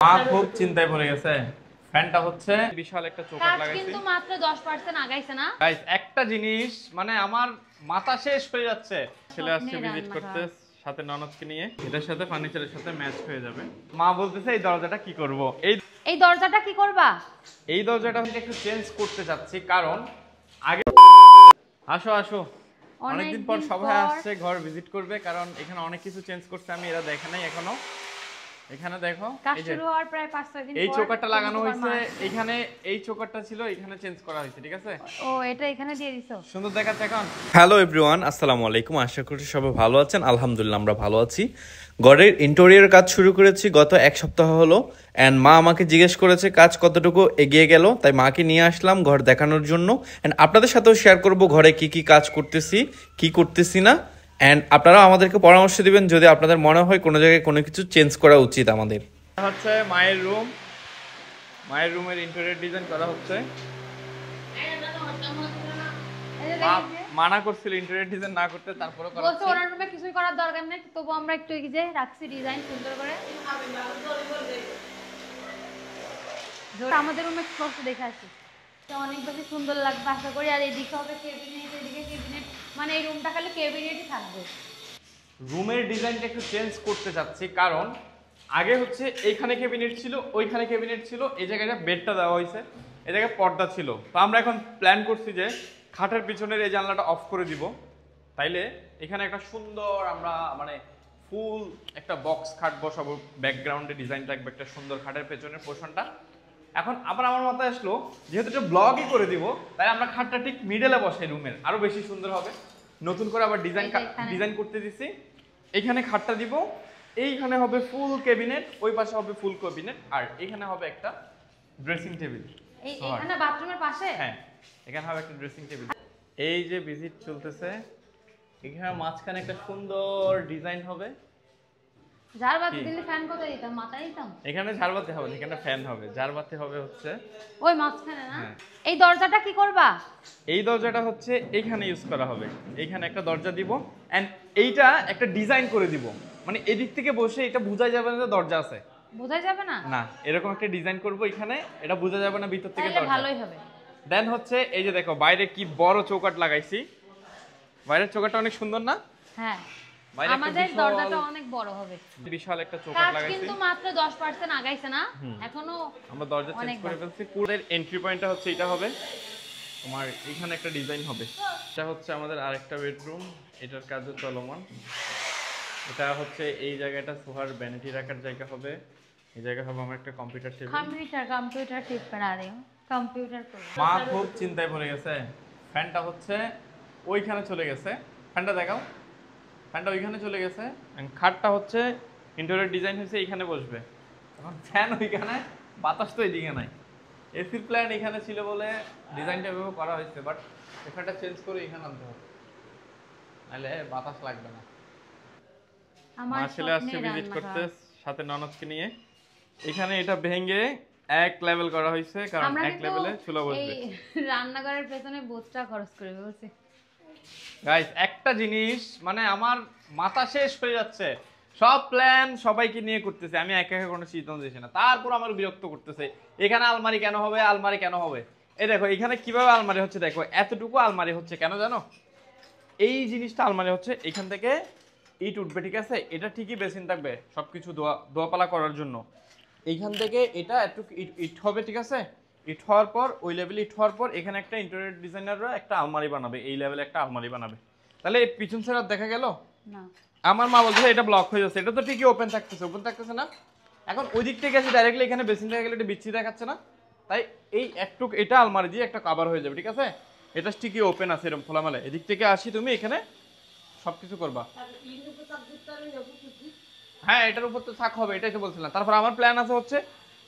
মা খুব চিন্তায় পড়ে গেছে। ফ্যানটা হচ্ছে বিশাল একটা চৌকাঠ লাগাইছি, কিন্তু মাত্র 10% আগাইছে না গাইস। একটা জিনিস মানে আমার মাথা শেষ হয়ে যাচ্ছে। ছেলে আসছে ভিজিট করতে সাথে ননদকে নিয়ে, এটার সাথে ফার্নিচারের সাথে ম্যাচ হয়ে যাবে। মা বলতেছে এই দরজাটা কি করব, এই দরজাটা কি করবা? এই দরজাটা আমি একটু চেঞ্জ করতে চাচ্ছি, কারণ আগে আসো আসো অনেকদিন পর সবাই আসছে ঘর ভিজিট করবে, কারণ এখানে অনেক কিছু চেঞ্জ করছে, আমি এরা দেখে নাই এখনো। এখানে দেখো কাজ শুরু হওয়ার প্রায় 5-6 দিন পর এই চৌকাঠটা লাগানো হয়েছে, এখানে এই চৌকাঠটা ছিল, এখানে চেঞ্জ করা হয়েছে, ঠিক আছে? ও এটা এখানে দিয়ে দিছো, সুন্দর দেখাচ্ছে এখন। হ্যালো এভরিওয়ান, আসসালামু আলাইকুম। আশা করি সবাই ভালো আছেন। আলহামদুলিল্লাহ আমরা ভালো আছি। ঘরের ইন্টেরিয়র কাজ শুরু করেছি গত এক সপ্তাহ হলো, অ্যান্ড মা আমাকে জিজ্ঞেস করেছে কাজ কতটুকু এগিয়ে গেল, তাই মাকে নিয়ে আসলাম ঘর দেখানোর জন্য, অ্যান্ড আপনাদের সাথেও শেয়ার করব ঘরে কি কি কাজ করতেছি, কি করতেছি না, অ্যান্ড আপনারাও আমাদেরকে পরামর্শ দিবেন যদি আপনাদের মনে হয় কোনো জায়গায় কোনো কিছু চেঞ্জ করা উচিত আমাদের। হচ্ছে মায়ের রুম, মায়ের রুমের ইন্টেরিয়র ডিজাইন করা হচ্ছে। মানা করছিল ইন্টেরিয়র ডিজাইন না করতে, তারপরে করা হচ্ছে। ওনার রুমে কিছুই করার দরকার নেই, তবু আমরা একটু এই যে রাখছি ডিজাইন সুন্দর করে। আমাদের রুমে কষ্ট দেখে আসি, অনেক বেশি সুন্দর লাগবে আশা করি। আর এদিকে হবে ক্যাবিনেট, এদিকে ক্যাবিনেট, মানে এই রুমটা খালি ক্যাবিনেটই থাকবে। রুমের ডিজাইনটা একটু চেঞ্জ করতে চাচ্ছি, কারণ আগে হচ্ছে এইখানে ক্যাবিনেট ছিল, ওইখানে ক্যাবিনেট ছিল, এই জায়গাটা বেডটা দেওয়া হয়েছে, এই জায়গায় পর্দা ছিল। তো আমরা এখন প্ল্যান করছি যে খাটের পিছনের এই জানলাটা অফ করে দিব, তাইলে এখানে একটা সুন্দর আমরা মানে ফুল একটা বক্স খাট বসাবো, ব্যাকগ্রাউন্ডে ডিজাইন থাকবে একটা সুন্দর খাটের পেছনের পোর্শনটা। এখন আবার আমার মাথায় আসলো যেহেতু এটা ব্লগই করে দিব, তাই আমরা খাটটা ঠিক মিডলে বসাই, রুমের আরো বেশি সুন্দর হবে। নতুন করে আবার ডিজাইন করতে দিছি। এখানে খাটটা দিব, এইখানে হবে ফুল ক্যাবিনেট, ওই পাশে হবে ফুল ক্যাবিনেট, আর এখানে হবে একটা ড্রেসিং টেবিল। এখানে বাথরুমের পাশে, হ্যাঁ এখানে হবে একটা ড্রেসিং টেবিল। এই যে ভিজিট চলতেছে, এখানে মাঝখানে একটা সুন্দর ডিজাইন হবে। ঝাড়বাতি দিলে ফ্যান কোথায় দিতাম? মাথায় দিতাম। এখানে ঝাড়বাতি হবে, এখানে ফ্যান হবে। ঝাড়বাতি হবে হচ্ছে ওই মাঝখানে না। এই দরজাটা কি করবা? এই দরজাটা হচ্ছে এখানে ইউজ করা হবে। এখানে একটা দরজা দিব, এন্ড এইটা একটা ডিজাইন করে দিব, মানে এদিক থেকে বসে এটা বোঝা যাবে না যে দরজা আছে। বোঝা যাবে না? না, এরকম একটা ডিজাইন করব এখানে, এটা বোঝা যাবে না ভিতর থেকে দরজা। ভালোই হবে। দেন হচ্ছে এই যে দেখো বাইরে কি বড় চৌকাঠ লাগাইছি, বাইরের চৌকাঠটা অনেক সুন্দর না? হ্যাঁ, আমাদের দরজাটা অনেক বড় হবে। বিশাল একটা চৌকাঠ লাগাইছি, কিন্তু মাত্র 10% আগাইছে না, এখনো আমরা দরজা চেঞ্জ করে ফেলছি। পুরোর এন্ট্রি পয়েন্টটা হচ্ছে এটা হবে তোমার, এখানে একটা ডিজাইন হবে। এটা হচ্ছে আমাদের আরেকটা বেডরুম, এটার কাজও চলমান। এটা হচ্ছে এই জায়গাটা সোহার ভ্যানিটি রাখার জায়গা হবে, এই জায়গা হবে আমার একটা কম্পিউটার টেবিল। কম্পিউটার ঠিক করা দিও, কম্পিউটার করব। মা খুব চিন্তায় পড়ে গেছে। ফ্যানটা হচ্ছে ওইখানে চলে গেছে, ফ্যানটা দেখাও, ফ্যানটা ওইখানে চলে গেছে। খাটটা হচ্ছে ইন্টেরিয়র ডিজাইন হয়েছে এইখানে বসবে, এখন ফ্যান ওইখানে, বাতাস তো এইদিকে নাই। এসির প্ল্যান এখানে ছিল বলে ডিজাইনটা এভাবে করা হয়েছে, বাট এখানটা চেঞ্জ করে এখানে আনতে হবে, নাহলে বাতাস লাগবে না। মা ছেলে আসছে ভিজিট করতে সাথে ননদকে নিয়ে। এখানে এটা ভেঙে এক লেভেল করা হয়েছে, কারণ এক লেভেলে চুলা বসবে। রান্নাঘরের পেছনে বোঝটা খরচ করে বলছে। গাইস একটা জিনিস মানে আমার মাথা শেষ হয়ে যাচ্ছে, সব প্ল্যান সবাইকে নিয়ে করতেছে, আমি একা একা কোনো সিদ্ধান্ত দিচ্ছি না, তারপর আমার বিরক্ত করতেছে। এখানে আলমারি কেন হবে, আলমারি কেন হবে? এই দেখো এখানে কিভাবে আলমারি হচ্ছে, দেখো এতটুকু আলমারি হচ্ছে কেন জানো? এই জিনিসটা আলমারি হচ্ছে, এখান থেকে ইট উঠবে, ঠিক আছে? এটা ঠিকই বেসিন থাকবে সবকিছু দোয়াপালা করার জন্য। এইখান থেকে এটা একটু ইট হবে, ঠিক আছে? ইট হওয়ার পর ওই লেভেলে ইট হওয়ার পর এখানে একটা ইন্টেরিয়র ডিজাইনাররা একটা আলমারি বানাবে, এই লেভেলে একটা আলমারি বানাবে। তাহলে এই পিছন সাইড আর দেখা গেল না। আমার মা বলছে এটা ব্লক হয়ে যাচ্ছে, এটা তো ঠিকই ওপেন থাকতেছে না। এখন ওই দিক থেকে এসে ডাইরেক্টলি এখানে বেসিন থেকে গেলে এটা বিচ্ছিরি দেখাচ্ছে না, তাই এই একটু এটা আলমারি দিয়ে একটা কভার হয়ে যাবে, ঠিক আছে? এটা ঠিকই ওপেন আছে এরকম খোলামেলা। এদিক থেকে আসি তুমি এখানে সবকিছু করবা। হ্যাঁ এটার উপর তো থাক হবে, এটাই তো বলছিলাম। তারপর আমার প্ল্যান আছে হচ্ছে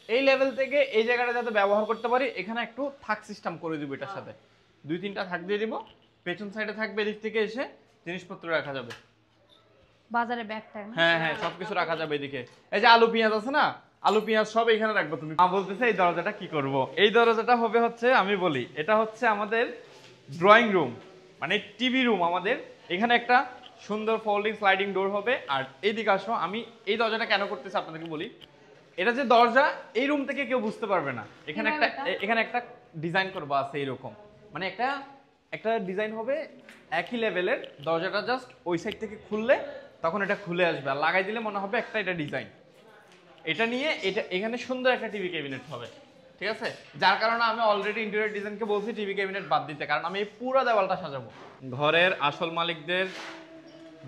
এই লেভেল থেকে এই জায়গাটা যাতে ব্যবহার করতে পারি, এখানে একটু থাক সিস্টেম করে দিব, এটার সাথে 2-3টা থাক দিয়ে দিব, পেছন সাইডে থাকবে, এদিক থেকে এসে জিনিসপত্র রাখা যাবে, বাজারে ব্যাগটা। হ্যাঁ সবকিছু রাখা যাবে এদিকে। এই যে আলু পেঁয়াজ আছে না, আলু পেঁয়াজ সব এখানে রাখবো তুমি। মা বলতেছে এই দরজাটা কি করব, এই দরজাটা হবে হচ্ছে আমি বলি এটা হচ্ছে আমাদের ড্রয়িং রুম, মানে টিভি রুম আমাদের। এখানে একটা সুন্দর ফোল্ডিং স্লাইডিং ডোর হবে। আর এইদিকে আসো, আমি এই দরজাটা কেন করতেছি আপনাদেরকে বলি। এটা যে দরজা এই রুম থেকে কেউ বুঝতে পারবে না। এখানে কিভাবে একটা এটা? এখানে একটা ডিজাইন করবা আছে এরকম, মানে একটা একটা ডিজাইন হবে একই লেভেলের, দরজাটা জাস্ট ওই সাইড থেকে খুললে তখন এটা খুলে আসবে, আর লাগাই দিলে মনে হবে একটা এটা ডিজাইন। এটা নিয়ে এটা এখানে সুন্দর একটা টিভি ক্যাবিনেট হবে, ঠিক আছে? যার কারণে আমি অলরেডি ইন্টেরিয়র ডিজাইনকে বলছি টিভি ক্যাবিনেট বাদ দিতে, কারণ আমি এই পুরো দেওয়ালটা সাজাবো। ঘরের আসল মালিকদের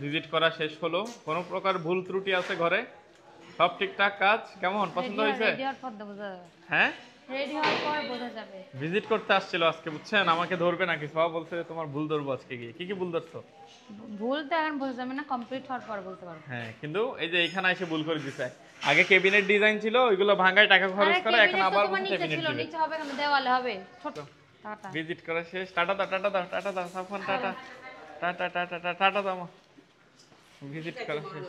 ভিজিট করা শেষ হলো। কোনো প্রকার ভুল ত্রুটি আছে ঘরে? সব ঠিকঠাক কাজ? কেমন পছন্দ হয়েছে? রেডি হওয়ার পর বোঝা যাবে। হ্যাঁ, রেডি হওয়ার পর বোঝা যাবে। ভিজিট করতে আসছিল আজকে, বুঝছেন? আমাকে ধরবে নাকি? সব বলছে তোমার ভুল ধরবো আজকে গিয়ে। কি কি ভুল ধরছো? ভুল তো এখন বোঝা যাবে না, কমপ্লিট হওয়ার পর বলতে পারবো। হ্যাঁ, কিন্তু এই যে এখানে এসে ভুল করে দিছে। আগে কেবিনেট ডিজাইন ছিল, ওইগুলো ভাঙায় টাকা খরচ করে, এখন আবার তোমার নিচে কেবিনেট ছিল, দিবে। নিচে হবে না, দেওয়ালে হবে ছোট। টাটা। ভিজিট করা শেষ। টাটা দাও, টাটা দাও, টাটা দাও, Safwan tata. Tata tata tata tata দাও। ভিজিট করা শেষ।